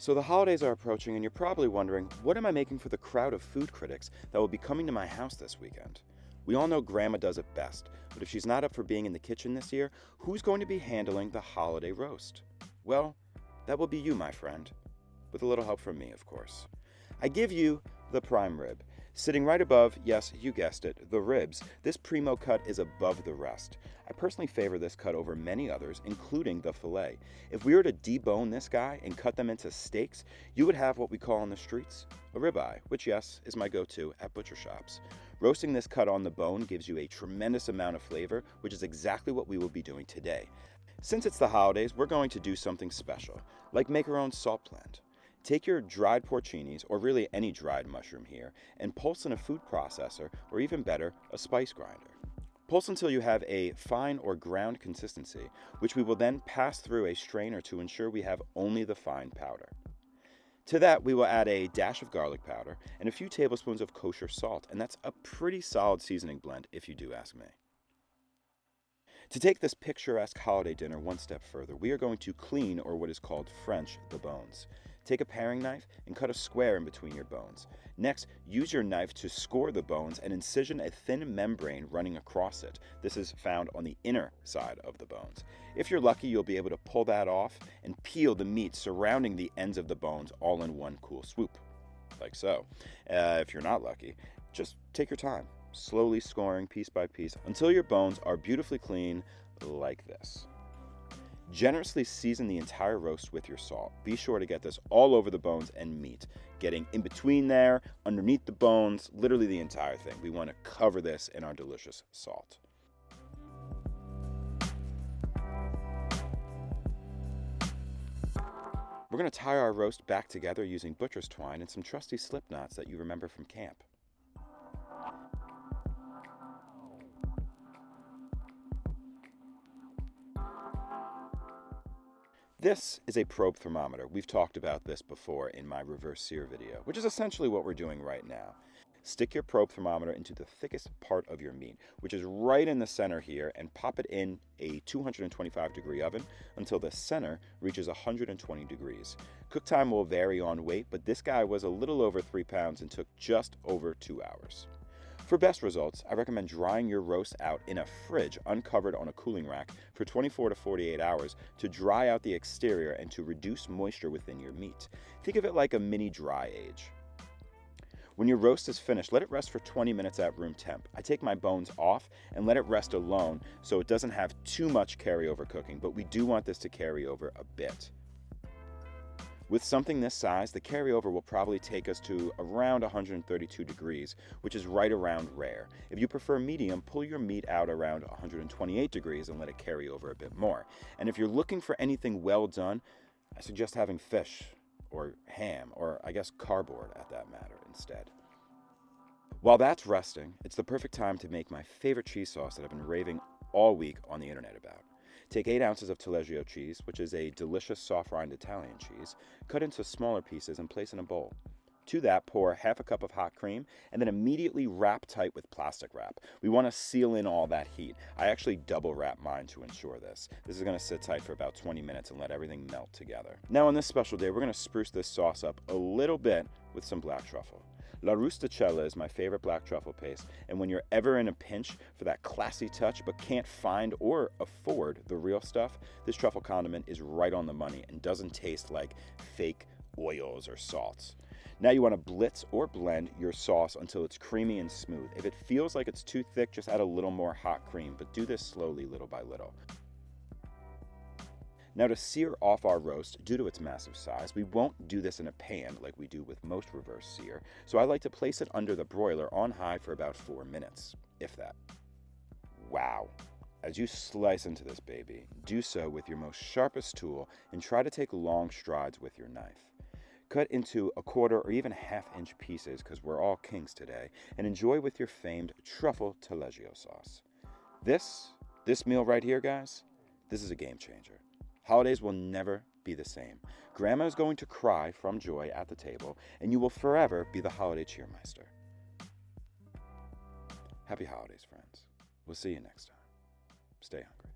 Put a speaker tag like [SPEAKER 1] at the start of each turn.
[SPEAKER 1] So the holidays are approaching, and you're probably wondering, what am I making for the crowd of food critics that will be coming to my house this weekend? We all know Grandma does it best, but if she's not up for being in the kitchen this year, who's going to be handling the holiday roast? Well, that will be you, my friend, with a little help from me, of course. I give you the prime rib. Sitting right above, yes, you guessed it, the ribs, this primo cut is above the rest. I personally favor this cut over many others, including the filet. If we were to debone this guy and cut them into steaks, you would have what we call on the streets a ribeye, which, yes, is my go-to at butcher shops. Roasting this cut on the bone gives you a tremendous amount of flavor, which is exactly what we will be doing today. Since it's the holidays, we're going to do something special, like make our own salt blend. Take your dried porcinis, or really any dried mushroom here, and pulse in a food processor, or even better, a spice grinder. Pulse until you have a fine or ground consistency, which we will then pass through a strainer to ensure we have only the fine powder. To that, we will add a dash of garlic powder and a few tablespoons of kosher salt, and that's a pretty solid seasoning blend if you do ask me. To take this picturesque holiday dinner one step further, we are going to clean, or what is called French, the bones. Take a paring knife and cut a square in between your bones. Next, use your knife to score the bones and incision a thin membrane running across it. This is found on the inner side of the bones. If you're lucky, you'll be able to pull that off and peel the meat surrounding the ends of the bones all in one cool swoop, like so. If you're not lucky, just take your time, slowly scoring piece by piece until your bones are beautifully clean, like this. Generously season the entire roast with your salt. Be sure to get this all over the bones and meat, getting in between there, underneath the bones, literally the entire thing. We want to cover this in our delicious salt. We're going to tie our roast back together using butcher's twine and some trusty slip knots that you remember from camp. This is a probe thermometer. We've talked about this before in my reverse sear video, which is essentially what we're doing right now. Stick your probe thermometer into the thickest part of your meat, which is right in the center here, and pop it in a 225 degree oven until the center reaches 120 degrees. Cook time will vary on weight, but this guy was a little over 3 pounds and took just over 2 hours. For best results, I recommend drying your roast out in a fridge uncovered on a cooling rack for 24 to 48 hours to dry out the exterior and to reduce moisture within your meat. Think of it like a mini dry age. When your roast is finished, let it rest for 20 minutes at room temp. I take my bones off and let it rest alone so it doesn't have too much carryover cooking, but we do want this to carry over a bit. With something this size, the carryover will probably take us to around 132 degrees, which is right around rare. If you prefer medium, pull your meat out around 128 degrees and let it carry over a bit more. And if you're looking for anything well done, I suggest having fish or ham, or I guess cardboard at that matter instead. While that's resting, it's the perfect time to make my favorite cheese sauce that I've been raving all week on the internet about. Take 8 ounces of Talegio cheese, which is a delicious soft-rind Italian cheese, cut into smaller pieces and place in a bowl. To that, pour half a cup of hot cream and then immediately wrap tight with plastic wrap. We want to seal in all that heat. I actually double wrap mine to ensure this. This is going to sit tight for about 20 minutes and let everything melt together. Now on this special day, we're going to spruce this sauce up a little bit with some black truffle. La Rusticella is my favorite black truffle paste, and when you're ever in a pinch for that classy touch but can't find or afford the real stuff, this truffle condiment is right on the money and doesn't taste like fake oils or salts. Now you want to blitz or blend your sauce until it's creamy and smooth. If it feels like it's too thick, just add a little more hot cream, but do this slowly, little by little. Now to sear off our roast, due to its massive size, we won't do this in a pan like we do with most reverse sear, so I like to place it under the broiler on high for about 4 minutes, if that. Wow. As you slice into this baby, do so with your most sharpest tool and try to take long strides with your knife. Cut into 1/4 or even 1/2 inch pieces, because we're all kings today, and enjoy with your famed truffle Talegio sauce. This meal right here, guys, this is a game changer. Holidays will never be the same. Grandma is going to cry from joy at the table, and you will forever be the holiday cheermeister. Happy holidays, friends. We'll see you next time. Stay hungry.